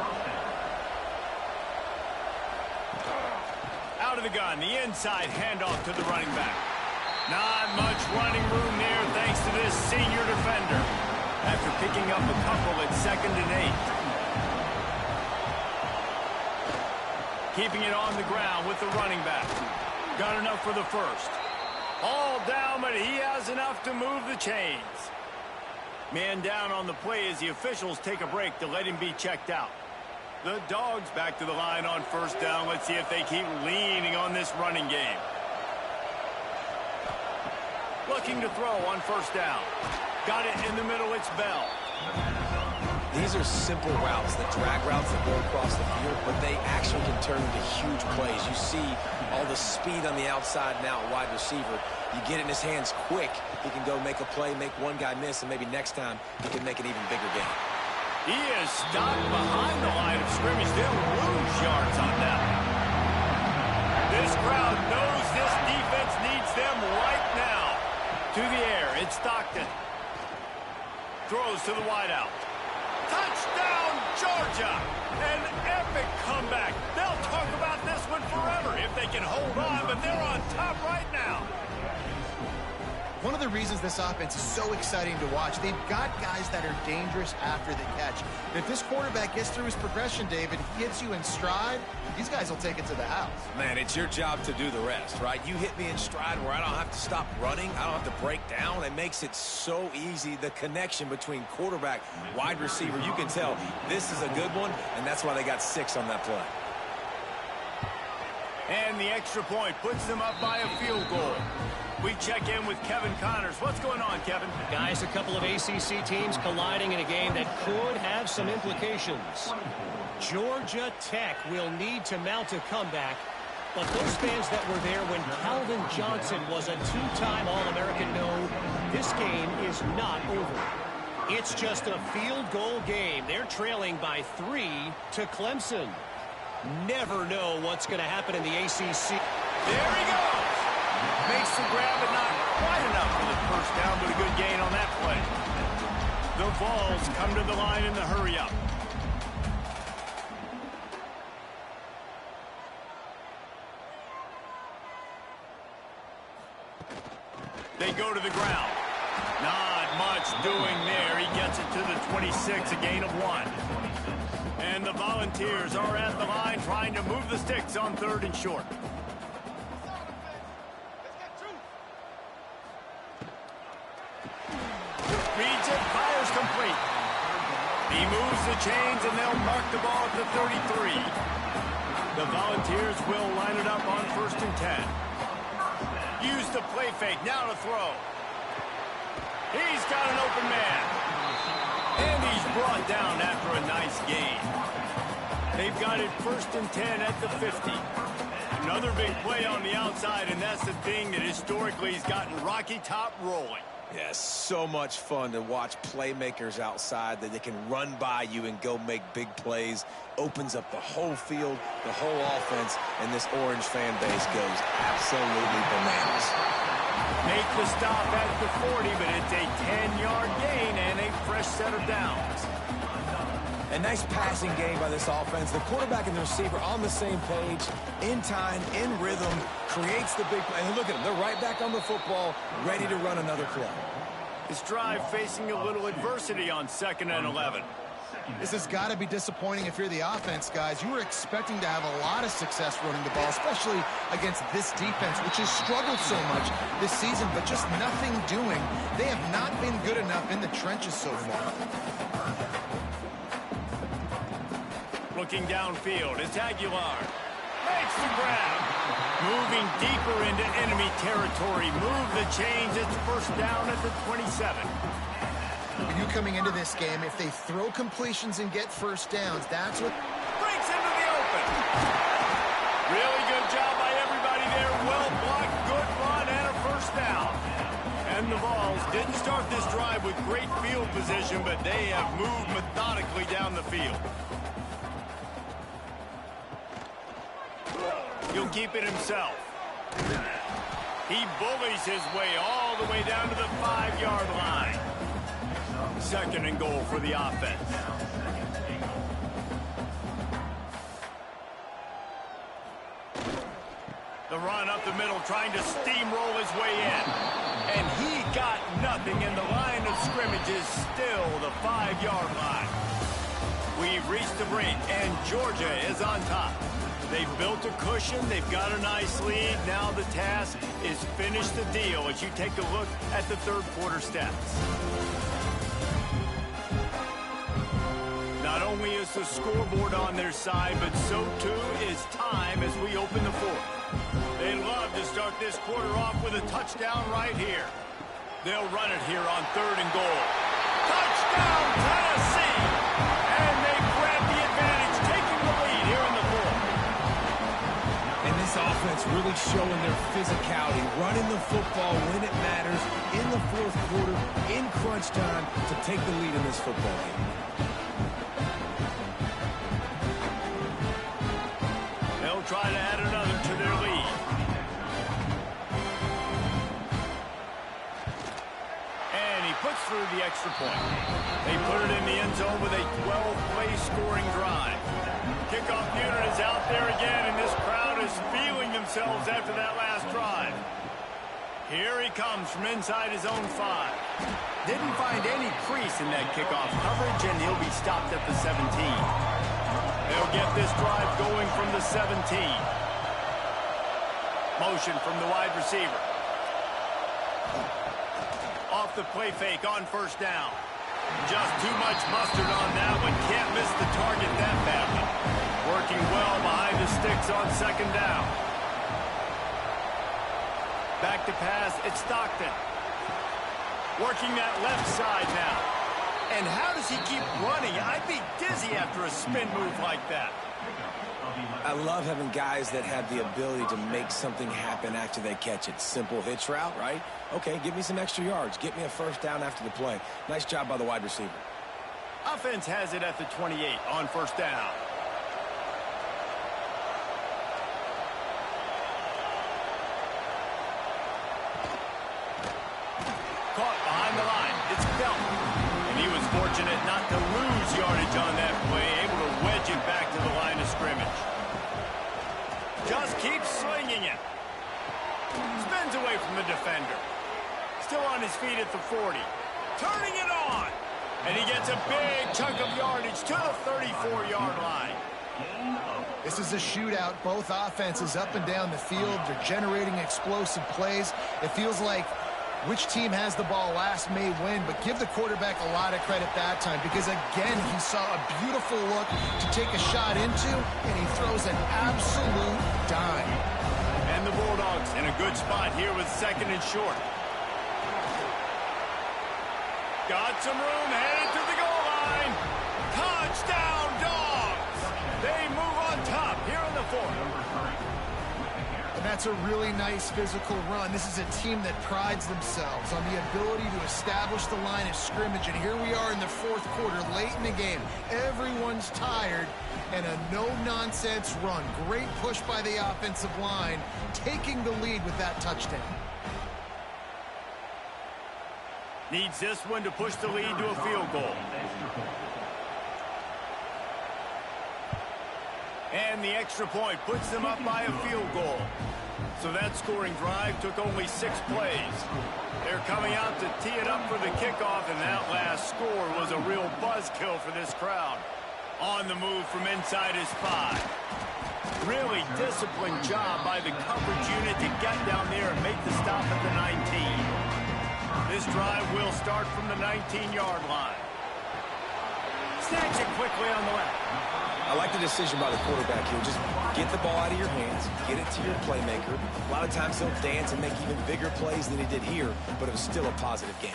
Out of the gun, the inside handoff to the running back. Not much running room there thanks to this senior defender. picking up a couple at 2nd and 8. Keeping it on the ground with the running back. Got enough for the first. All down, but he has enough to move the chains. Man down on the play as the officials take a break to let him be checked out. The Dogs back to the line on 1st down. Let's see if they keep leaning on this running game. Looking to throw on 1st down. Got it in the middle. It's Bell. These are simple routes, the drag routes that go across the field, but they actually can turn into huge plays. You see all the speed on the outside now, wide receiver. You get it in his hands quick, he can go make a play, make one guy miss, and maybe next time he can make an even bigger game. He is stopped behind the line of scrimmage. They'll lose yards on that. This crowd knows this defense needs them right now. To the air, it's Stockton. Throws to the wideout. Touchdown, Georgia! An epic comeback. They'll talk about this one forever if they can hold on, but they're on top right now. One of the reasons this offense is so exciting to watch, they've got guys that are dangerous after the catch. And if this quarterback gets through his progression, David, he gets you in stride, these guys will take it to the house. Man, it's your job to do the rest, right? You hit me in stride where I don't have to stop running. I don't have to break down. It makes it so easy. The connection between quarterback, wide receiver, you can tell this is a good one, and that's why they got 6 on that play. And the extra point puts them up by a field goal. We check in with Kevin Connors. What's going on, Kevin? Guys, a couple of ACC teams colliding in a game that could have some implications. Georgia Tech will need to mount a comeback, but those fans that were there when Calvin Johnson was a 2-time All-American know this game is not over. It's just a field goal game. They're trailing by 3 to Clemson. Never know what's going to happen in the ACC. There he goes. Makes the grab, but not quite enough for the 1st down, but a good gain on that play. The Vols come to the line in the hurry-up. They go to the ground. Not much doing there. He gets it to the 26, a gain of 1. And the Volunteers are at the line trying to move the sticks on 3rd and short. Reads it, fires complete. He moves the chains, and they'll mark the ball at the 33. The Volunteers will line it up on 1st and 10. Use the play fake, now to throw. He's got an open man. And he's brought down after a nice gain. They've got it 1st and 10 at the 50. Another big play on the outside, and that's the thing that historically has gotten Rocky Top rolling. Yeah, so much fun to watch playmakers outside that they can run by you and go make big plays. Opens up the whole field, the whole offense, and this Orange fan base goes absolutely bananas. Make the stop at the 40, but it's a 10-yard gain and a fresh set of downs. A nice passing game by this offense. The quarterback and the receiver on the same page, in time, in rhythm, creates the big play. And look at them. They're right back on the football, ready to run another play. This drive facing a little adversity on 2nd and 11. This has got to be disappointing if you're the offense, guys. You were expecting to have a lot of success running the ball, especially against this defense, which has struggled so much this season, but just nothing doing. They have not been good enough in the trenches so far. Looking downfield, it's Aguilar. Makes the grab. Moving deeper into enemy territory. Move the chains. It's 1st down at the 27. When you coming into this game, if they throw completions and get 1st downs, that's what Breaks into the open. Really good job by everybody there. Well blocked, good run, and a 1st down. And the Vols didn't start this drive with great field position, but they have moved methodically down the field. He'll keep it himself. He bullies his way all the way down to the 5-yard line. 2nd and goal for the offense. The run up the middle, trying to steamroll his way in. And he got nothing, and the line of scrimmage scrimmage is still the 5-yard line. We've reached the brink, and Georgia is on top. They've built a cushion. They've got a nice lead. Now the task is finish the deal as you take a look at the third quarter stats. Not only is the scoreboard on their side, but so too is time as we open the fourth. They'd love to start this quarter off with a touchdown right here. They'll run it here on 3rd and goal. Touchdown, Tennessee! And they grab the advantage, taking the lead here in the fourth. And this offense really showing their physicality, running the football when it matters in the fourth quarter, in crunch time, to take the lead in this football game. They'll try to add another to their lead. And he puts through the extra point. They put it in the end zone with a 12-play scoring drive. Kickoff unit is out there again, and this crowd is feeling themselves after that last drive. Here he comes from inside his own 5. Didn't find any crease in that kickoff coverage, and he'll be stopped at the 17. They'll get this drive going from the 17. Motion from the wide receiver. Off the play fake on 1st down. Just too much mustard on that one. Can't miss the target that badly. Working well behind the sticks on 2nd down. Back to pass, it's Stockton. Working that left side now. And how does he keep running? I'd be dizzy after a spin move like that. I love having guys that have the ability to make something happen after they catch it. Simple hitch route, right? Okay, give me some extra yards. Get me a 1st down after the play. Nice job by the wide receiver. Offense has it at the 28 on 1st down. Caught behind the line. It's Felton. And he was fortunate not to lose yardage on that play, able to wedge it back to the line of scrimmage. Just keeps slinging it. Spins away from the defender. Still on his feet at the 40. Turning it on. And he gets a big chunk of yardage to the 34-yard line. This is a shootout. Both offenses up and down the field. They're generating explosive plays. It feels like which team has the ball last may win, but give the quarterback a lot of credit that time because, again, he saw a beautiful look to take a shot into, and he throws an absolute dime. And the Bulldogs in a good spot here with 2nd and short. Got some room, headed to the goal line. Touchdown, Dogs! They move on top here in the fourth. And that's a really nice physical run. This is a team that prides themselves on the ability to establish the line of scrimmage. And here we are in the fourth quarter, late in the game. Everyone's tired, and a no-nonsense run. Great push by the offensive line, taking the lead with that touchdown. Needs this one to push the lead to a field goal. And the extra point puts them up by a field goal. So that scoring drive took only 6 plays. They're coming out to tee it up for the kickoff, and that last score was a real buzzkill for this crowd. On the move from inside his 5. Really disciplined job by the coverage unit to get down there and make the stop at the 19. This drive will start from the 19-yard line. Snatch it quickly on the left. I like the decision by the quarterback here. Just get the ball out of your hands, get it to your playmaker. A lot of times he'll dance and make even bigger plays than he did here, but it was still a positive game.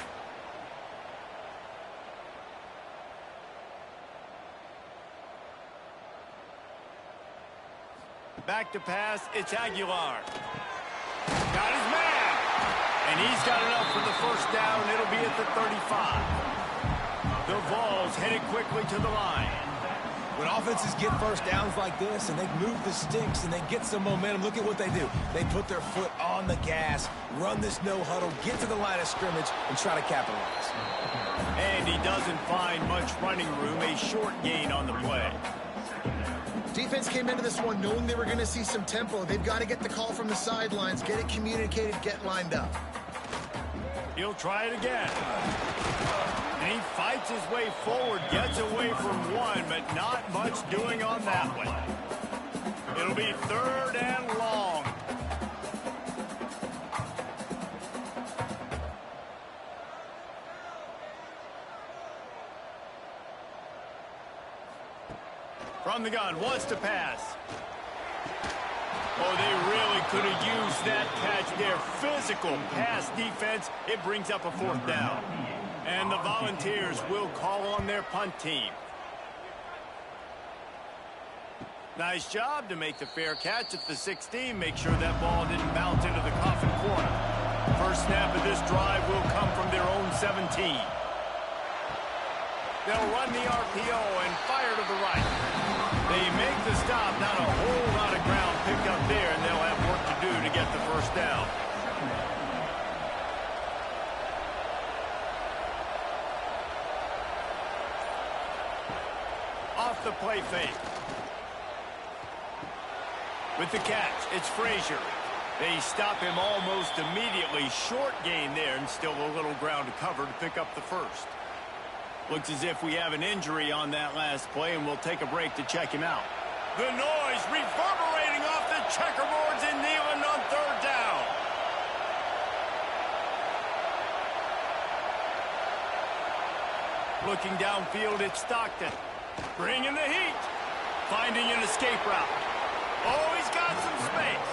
Back to pass, it's Aguilar. Got his man. And he's got enough for the 1st down. It'll be at the 35. The Vols headed quickly to the line. When offenses get 1st downs like this and they move the sticks and they get some momentum, look at what they do. They put their foot on the gas, run this no huddle, get to the line of scrimmage, and try to capitalize. And he doesn't find much running room, a short gain on the play. Defense came into this one knowing they were going to see some tempo. They've got to get the call from the sidelines, get it communicated, get lined up. He'll try it again. fights his way forward, gets away from one, but not much doing on that one. It'll be 3rd and long. From the gun, wants to pass. Oh, they really could have used that catch there. Physical pass defense. It brings up a 4th down. And the Volunteers will call on their punt team. Nice job to make the fair catch at the 16. Make sure that ball didn't bounce into the coffin corner. First snap of this drive will come from their own 17. They'll run the RPO and fire to the right. They make the stop. Not a whole lot of ground picked up there, and they'll have work to do to get the first down. Off the play fake. With the catch, it's Frazier. They stop him almost immediately. Short gain there, and still a little ground to cover to pick up the first. Looks as if we have an injury on that last play, and we'll take a break to check him out. The noise reverberating off the checkerboards and kneeling on 3rd down. Looking downfield, it's Stockton. Bringing the heat. Finding an escape route. Oh, he's got some space.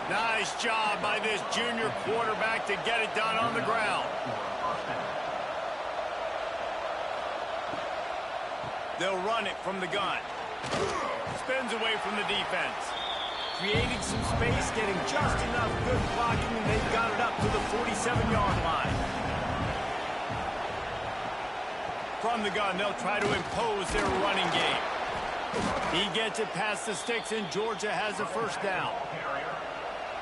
Nice job by this junior quarterback to get it done on the ground. They'll run it from the gun. Spins away from the defense. Creating some space, getting just enough good blocking, and they've got it up to the 47-yard line. From the gun, they'll try to impose their running game. He gets it past the sticks, and Georgia has a first down.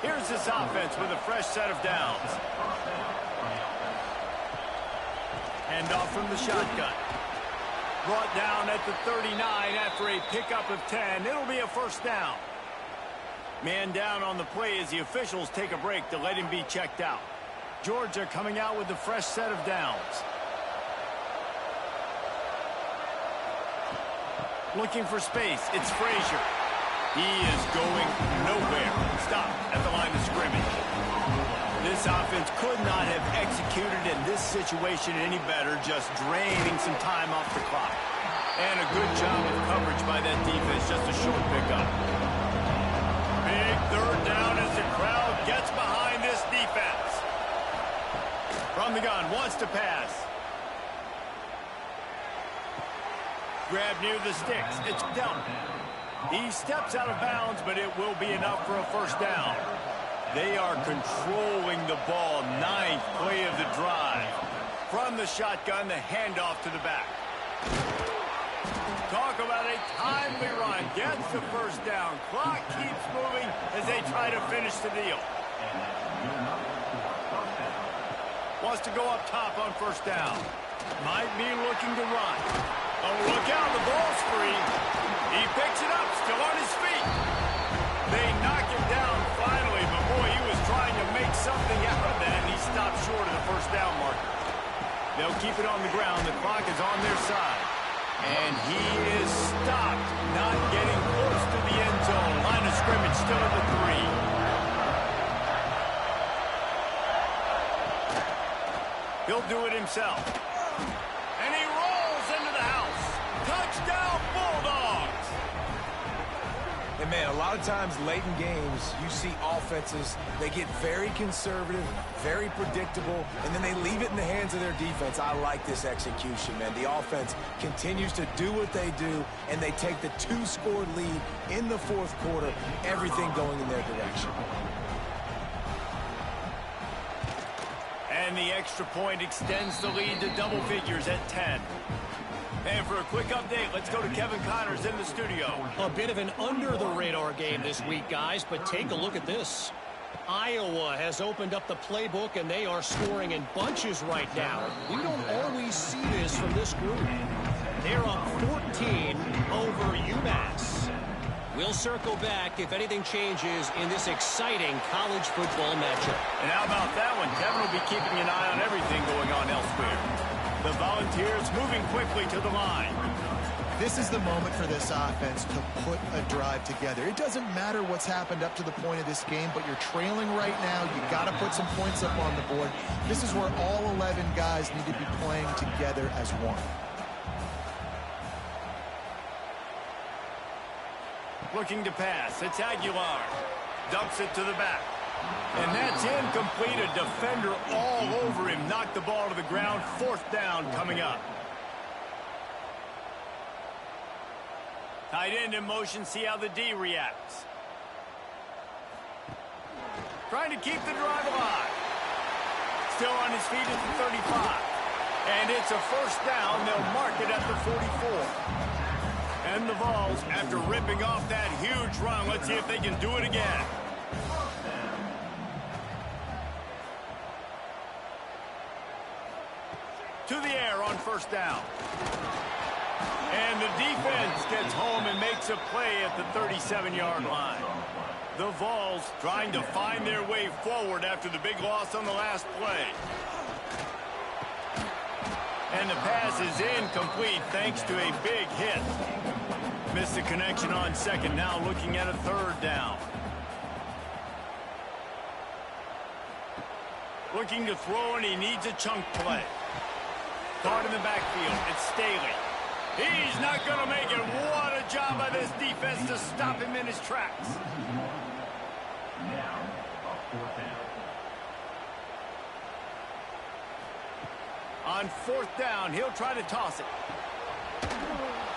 Here's this offense with a fresh set of downs. Handoff from the shotgun. Brought down at the 39 after a pickup of 10. It'll be a first down. Man down on the play as the officials take a break to let him be checked out. Georgia coming out with a fresh set of downs. Looking for space. It's Frazier. He is going nowhere. Stop at the line of scrimmage. This offense could not have executed in this situation any better, just draining some time off the clock. And a good job of coverage by that defense, just a short pickup. Big 3rd down as the crowd gets behind this defense. From the gun, wants to pass. Grab near the sticks. It's Delton. He steps out of bounds, but it will be enough for a first down. They are controlling the ball. 9th play of the drive. From the shotgun, the handoff to the back. Talk about a timely run. Gets the first down. Clock keeps moving as they try to finish the deal. Wants to go up top on first down. Might be looking to run. Oh, look out. The ball's free. He picks it up. Still on his feet. They knock him down finally, but boy, he was trying to make something out of that, and he stopped short of the first down marker. They'll keep it on the ground. The clock is on their side. And he is stopped, not getting close to the end zone. Line of scrimmage still at the 3. He'll do it himself. And he rolls into the house. Touchdown, Bulldogs! And man, a lot of times late in games, you see offenses, they get very conservative, very predictable, and then they leave it in the hands of their defense. I like this execution, man. The offense continues to do what they do, and they take the 2-score lead in the 4th quarter, everything going in their direction. And the extra point extends the lead to double figures at 10. And for a quick update, let's go to Kevin Connors in the studio. A bit of an under-the-radar game this week, guys, but take a look at this. Iowa has opened up the playbook, and they are scoring in bunches right now. We don't always see this from this group. They're up 14 over UMass. We'll circle back if anything changes in this exciting college football matchup. And how about that one? Kevin will be keeping an eye on everything going on elsewhere. The Volunteers moving quickly to the line. This is the moment for this offense to put a drive together. It doesn't matter what's happened up to the point of this game, but you're trailing right now. You got to put some points up on the board. This is where all 11 guys need to be playing together as one. Looking to pass. It's Aguilar. Dumps it to the back. And that's incomplete. A defender all over him. Knocked the ball to the ground. 4th down coming up. Tight end in motion. See how the D reacts. Trying to keep the drive alive. Still on his feet at the 35. And it's a 1st down. They'll mark it at the 44. And the Vols, after ripping off that huge run, let's see if they can do it again. To the air on 1st down. And the defense gets home and makes a play at the 37-yard line. The Vols trying to find their way forward after the big loss on the last play. And the pass is incomplete thanks to a big hit. Missed the connection on 2nd. Now looking at a 3rd down. Looking to throw, and he needs a chunk play. Caught in the backfield. It's Staley. He's not going to make it. What a job by this defense to stop him in his tracks. On 4th down, he'll try to toss it.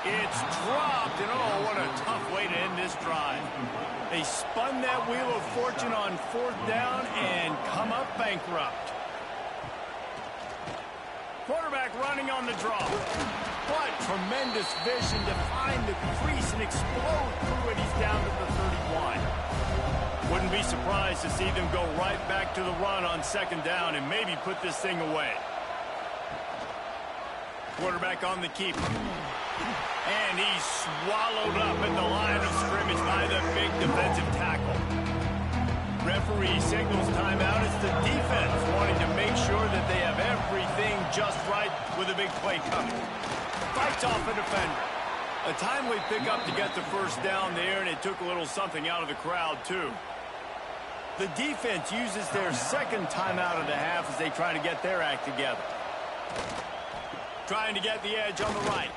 It's dropped, and oh, what a tough way to end this drive. They spun that wheel of fortune on 4th down and come up bankrupt. Quarterback running on the draw. What tremendous vision to find the crease and explode through it. He's down to the 31. Wouldn't be surprised to see them go right back to the run on 2nd down and maybe put this thing away. Quarterback on the keeper. And he's swallowed up at the line of scrimmage by the big defensive tackle. Referee signals timeout. It's the defense wanting to make sure that they have everything just right with a big play coming. Fights off a defender. A timely pickup to get the 1st down there, and it took a little something out of the crowd, too. The defense uses their 2nd timeout of the half as they try to get their act together. Trying to get the edge on the right.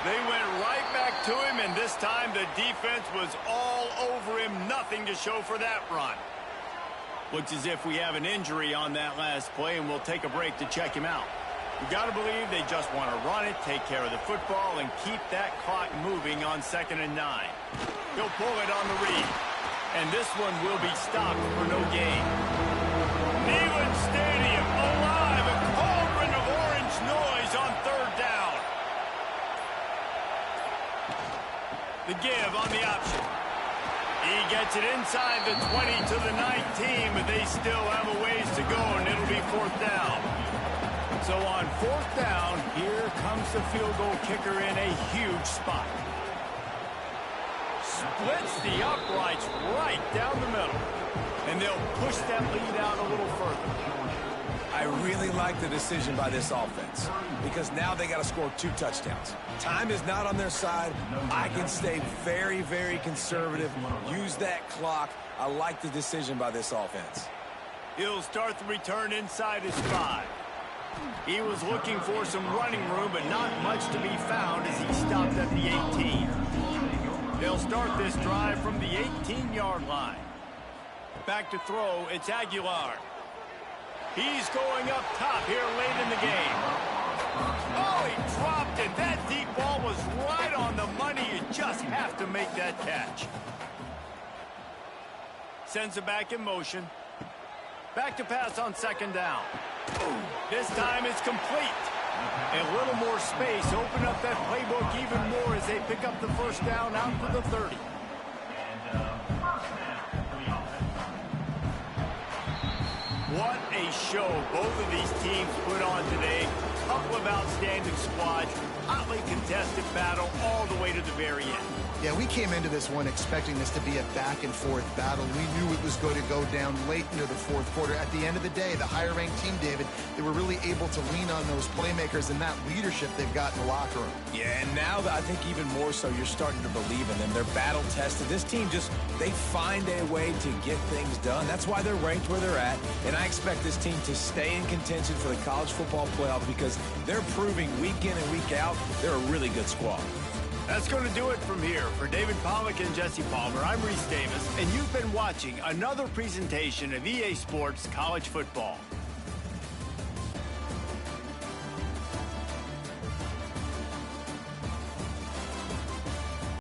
They went right back to him, and this time the defense was all over him. Nothing to show for that run. Looks as if we have an injury on that last play, and we'll take a break to check him out. We've got to believe they just want to run it, take care of the football, and keep that clock moving on 2nd and 9. He'll pull it on the read. And this one will be stopped for no gain. Neyland Stadium alive, a cauldron of orange noise on 3rd down. The give on the option. He gets it inside the 20 to the 19, but they still have a ways to go, and it'll be 4th down. So on 4th down, here comes the field goal kicker in a huge spot. Splits the uprights right down the middle. And they'll push that lead out a little further. I really like the decision by this offense because now they got to score 2 touchdowns. Time is not on their side. I can stay very, very conservative. Use that clock. I like the decision by this offense. He'll start the return inside his 5. He was looking for some running room, but not much to be found as he stopped at the 18. They'll start this drive from the 18-yard line. Back to throw, it's Aguilar. He's going up top here late in the game. Oh, he dropped it. That deep ball was right on the money. You just have to make that catch. Sends it back in motion. Back to pass on 2nd down. This time it's complete. A little more space. Open up that playbook even more as they pick up the 1st down out to the 30. What a show both of these teams put on today. couple of outstanding squads, hotly contested battle all the way to the very end. Yeah, we came into this one expecting this to be a back-and-forth battle. We knew it was going to go down late into the fourth quarter. At the end of the day, the higher-ranked team, David, they were really able to lean on those playmakers and that leadership they've got in the locker room. Yeah, and now I think even more so, you're starting to believe in them. They're battle-tested. This team they find a way to get things done. That's why they're ranked where they're at, and I expect this team to stay in contention for the college football playoff because they're proving week in and week out they're a really good squad. That's going to do it from here. For David Pollack and Jesse Palmer, I'm Reese Davis, and you've been watching another presentation of EA Sports College Football.